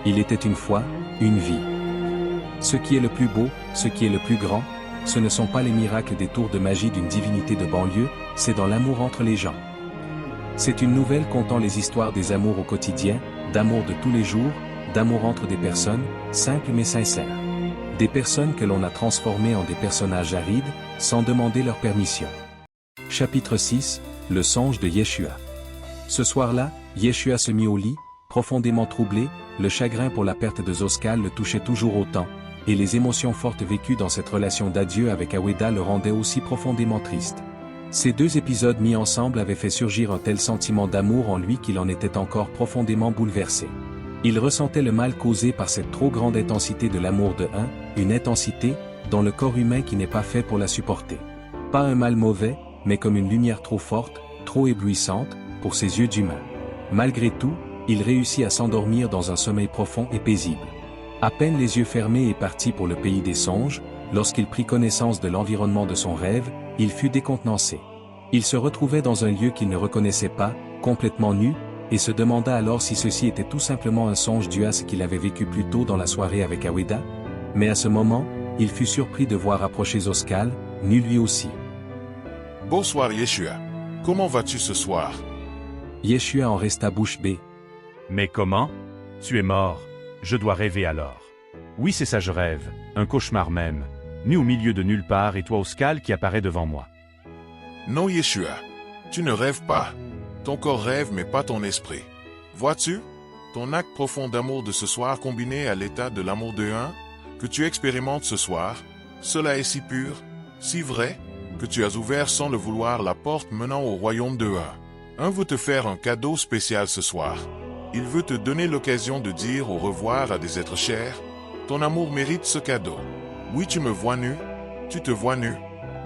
Il était une fois, une vie. Ce qui est le plus beau, ce qui est le plus grand, ce ne sont pas les miracles des tours de magie d'une divinité de banlieue, c'est dans l'amour entre les gens. C'est une nouvelle contant les histoires des amours au quotidien, d'amour de tous les jours, d'amour entre des personnes, simples mais sincères. Des personnes que l'on a transformées en des personnages arides, sans demander leur permission. Chapitre 6, le songe de Yeshua. Ce soir-là, Yeshua se mit au lit, profondément troublé, le chagrin pour la perte de Zoskal le touchait toujours autant, et les émotions fortes vécues dans cette relation d'adieu avec Aweda le rendaient aussi profondément triste. Ces deux épisodes mis ensemble avaient fait surgir un tel sentiment d'amour en lui qu'il en était encore profondément bouleversé. Il ressentait le mal causé par cette trop grande intensité de l'amour de une intensité, dont le corps humain qui n'est pas fait pour la supporter. Pas un mal mauvais, mais comme une lumière trop forte, trop éblouissante, pour ses yeux d'humain. Malgré tout, il réussit à s'endormir dans un sommeil profond et paisible. À peine les yeux fermés et parti pour le pays des songes, lorsqu'il prit connaissance de l'environnement de son rêve, il fut décontenancé. Il se retrouvait dans un lieu qu'il ne reconnaissait pas, complètement nu, et se demanda alors si ceci était tout simplement un songe dû à ce qu'il avait vécu plus tôt dans la soirée avec Aweda. Mais à ce moment, il fut surpris de voir approcher Zoskal, nu lui aussi. Bonsoir Yeshua. Comment vas-tu ce soir? Yeshua en resta bouche bée. Mais comment? Tu es mort. Je dois rêver alors. Oui, c'est ça, je rêve. Un cauchemar même. Nu au milieu de nulle part et toi Zoskal qui apparaît devant moi. Non Yeshua. Tu ne rêves pas. Ton corps rêve mais pas ton esprit. Vois-tu? Ton acte profond d'amour de ce soir combiné à l'état de l'amour de que tu expérimentes ce soir, cela est si pur, si vrai, que tu as ouvert sans le vouloir la porte menant au royaume de un veut te faire un cadeau spécial ce soir. Il veut te donner l'occasion de dire au revoir à des êtres chers. Ton amour mérite ce cadeau. Oui, tu me vois nu, tu te vois nu,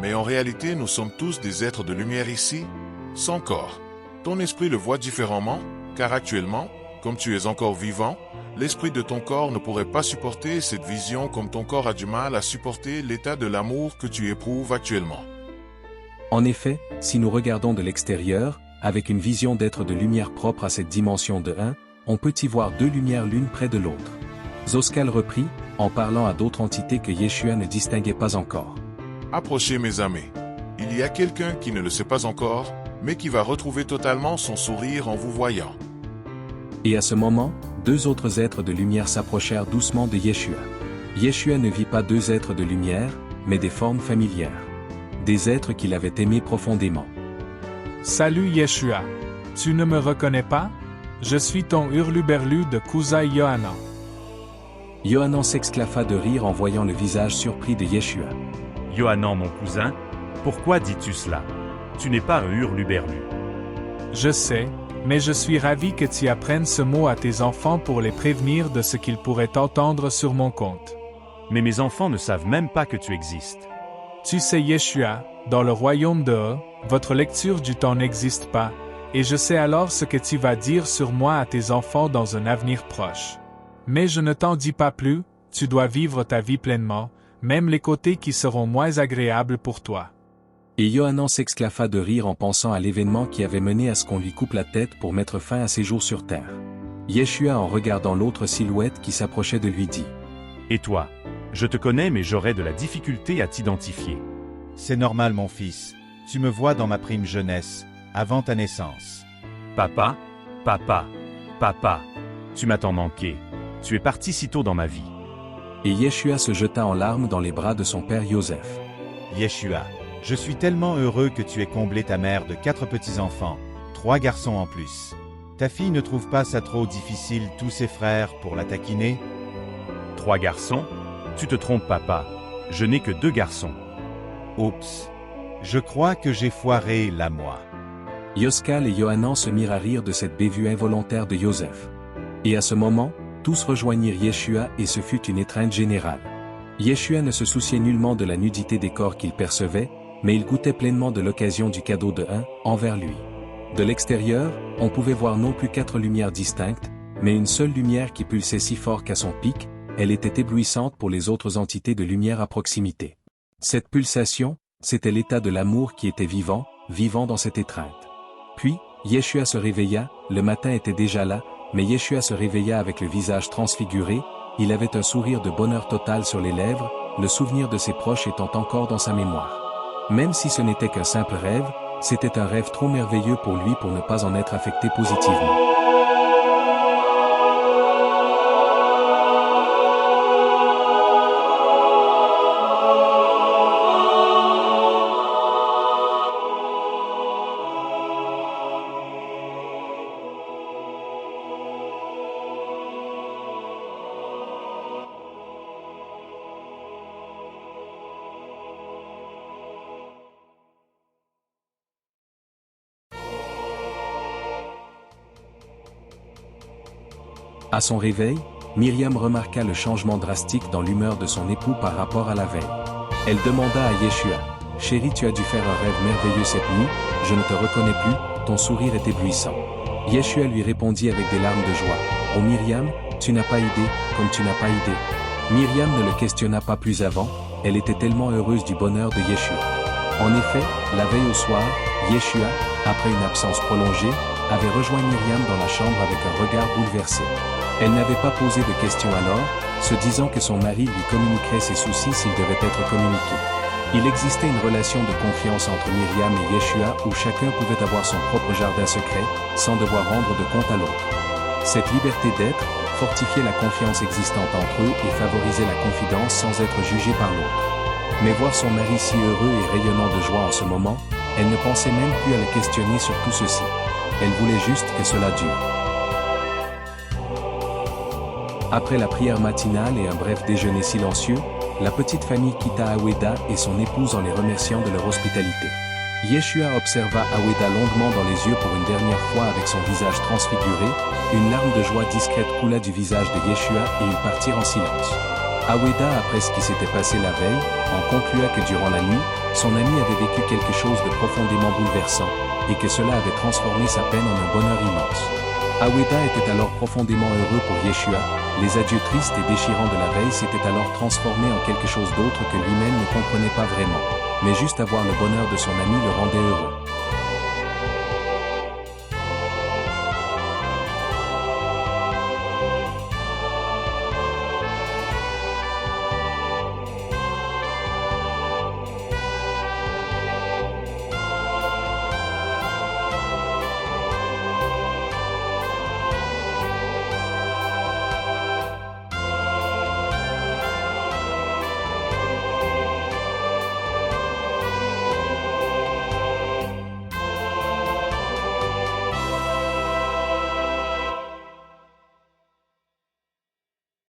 mais en réalité nous sommes tous des êtres de lumière ici, sans corps. Ton esprit le voit différemment, car actuellement, comme tu es encore vivant, l'esprit de ton corps ne pourrait pas supporter cette vision comme ton corps a du mal à supporter l'état de l'amour que tu éprouves actuellement. En effet, si nous regardons de l'extérieur, avec une vision d'être de lumière propre à cette dimension de on peut y voir deux lumières l'une près de l'autre. Zoskal reprit, en parlant à d'autres entités que Yeshua ne distinguait pas encore. Approchez mes amis. Il y a quelqu'un qui ne le sait pas encore, mais qui va retrouver totalement son sourire en vous voyant. Et à ce moment, deux autres êtres de lumière s'approchèrent doucement de Yeshua. Yeshua ne vit pas deux êtres de lumière, mais des formes familières. Des êtres qu'il avait aimés profondément. Salut Yeshua. Tu ne me reconnais pas? Je suis ton hurluberlu de Kuzai Yohanan. Yohanan s'exclaffa de rire en voyant le visage surpris de Yeshua. Yohanan, mon cousin, pourquoi dis-tu cela? Tu n'es pas un hurluberlu. Je sais, mais je suis ravi que tu apprennes ce mot à tes enfants pour les prévenir de ce qu'ils pourraient entendre sur mon compte. Mais mes enfants ne savent même pas que tu existes. Tu sais Yeshua, dans le royaume de votre lecture du temps n'existe pas, et je sais alors ce que tu vas dire sur moi à tes enfants dans un avenir proche. Mais je ne t'en dis pas plus, tu dois vivre ta vie pleinement, même les côtés qui seront moins agréables pour toi. Et Yohanan s'exclaffa de rire en pensant à l'événement qui avait mené à ce qu'on lui coupe la tête pour mettre fin à ses jours sur terre. Yeshua en regardant l'autre silhouette qui s'approchait de lui dit. Et toi? Je te connais mais j'aurais de la difficulté à t'identifier. C'est normal mon fils, tu me vois dans ma prime jeunesse, avant ta naissance. Papa, papa, papa, tu m'as tant manqué, tu es parti si tôt dans ma vie. Et Yeshua se jeta en larmes dans les bras de son père Joseph. Yeshua, je suis tellement heureux que tu aies comblé ta mère de 4 petits-enfants, 3 garçons en plus. Ta fille ne trouve pas ça trop difficile tous ses frères pour la taquiner? 3 garçons? Tu te trompes papa, je n'ai que 2 garçons. Oups. Je crois que j'ai foiré la moi. Zoskal et Yohanan se mirent à rire de cette bévue involontaire de Joseph. Et à ce moment, tous rejoignirent Yeshua et ce fut une étreinte générale. Yeshua ne se souciait nullement de la nudité des corps qu'il percevait, mais il goûtait pleinement de l'occasion du cadeau de envers lui. De l'extérieur, on pouvait voir non plus 4 lumières distinctes, mais une seule lumière qui pulsait si fort qu'à son pic, elle était éblouissante pour les autres entités de lumière à proximité. Cette pulsation, c'était l'état de l'amour qui était vivant dans cette étreinte. Puis, Yeshua se réveilla, le matin était déjà là, mais Yeshua se réveilla avec le visage transfiguré, il avait un sourire de bonheur total sur les lèvres, le souvenir de ses proches étant encore dans sa mémoire. Même si ce n'était qu'un simple rêve, c'était un rêve trop merveilleux pour lui pour ne pas en être affecté positivement. À son réveil, Myriam remarqua le changement drastique dans l'humeur de son époux par rapport à la veille. Elle demanda à Yeshua, « Chérie, tu as dû faire un rêve merveilleux cette nuit, je ne te reconnais plus, ton sourire est éblouissant. » Yeshua lui répondit avec des larmes de joie, « Oh Myriam, tu n'as pas idée, comme tu n'as pas idée. » Myriam ne le questionna pas plus avant, elle était tellement heureuse du bonheur de Yeshua. En effet, la veille au soir, Yeshua, après une absence prolongée, avait rejoint Myriam dans la chambre avec un regard bouleversé. Elle n'avait pas posé de questions alors, se disant que son mari lui communiquerait ses soucis s'ils devaient être communiqués. Il existait une relation de confiance entre Myriam et Yeshua où chacun pouvait avoir son propre jardin secret, sans devoir rendre de compte à l'autre. Cette liberté d'être, fortifiait la confiance existante entre eux et favorisait la confidence sans être jugé par l'autre. Mais voir son mari si heureux et rayonnant de joie en ce moment, elle ne pensait même plus à le questionner sur tout ceci. Elle voulait juste que cela dure. Après la prière matinale et un bref déjeuner silencieux, la petite famille quitta Aweda et son épouse en les remerciant de leur hospitalité. Yeshua observa Aweda longuement dans les yeux pour une dernière fois avec son visage transfiguré, une larme de joie discrète coula du visage de Yeshua et ils partirent en silence. Aweda, après ce qui s'était passé la veille, en conclua que durant la nuit, son ami avait vécu quelque chose de profondément bouleversant, et que cela avait transformé sa peine en un bonheur immense. Aweda était alors profondément heureux pour Yeshua, les adieux tristes et déchirants de la veille s'étaient alors transformés en quelque chose d'autre que lui-même ne comprenait pas vraiment, mais juste avoir le bonheur de son ami le rendait heureux.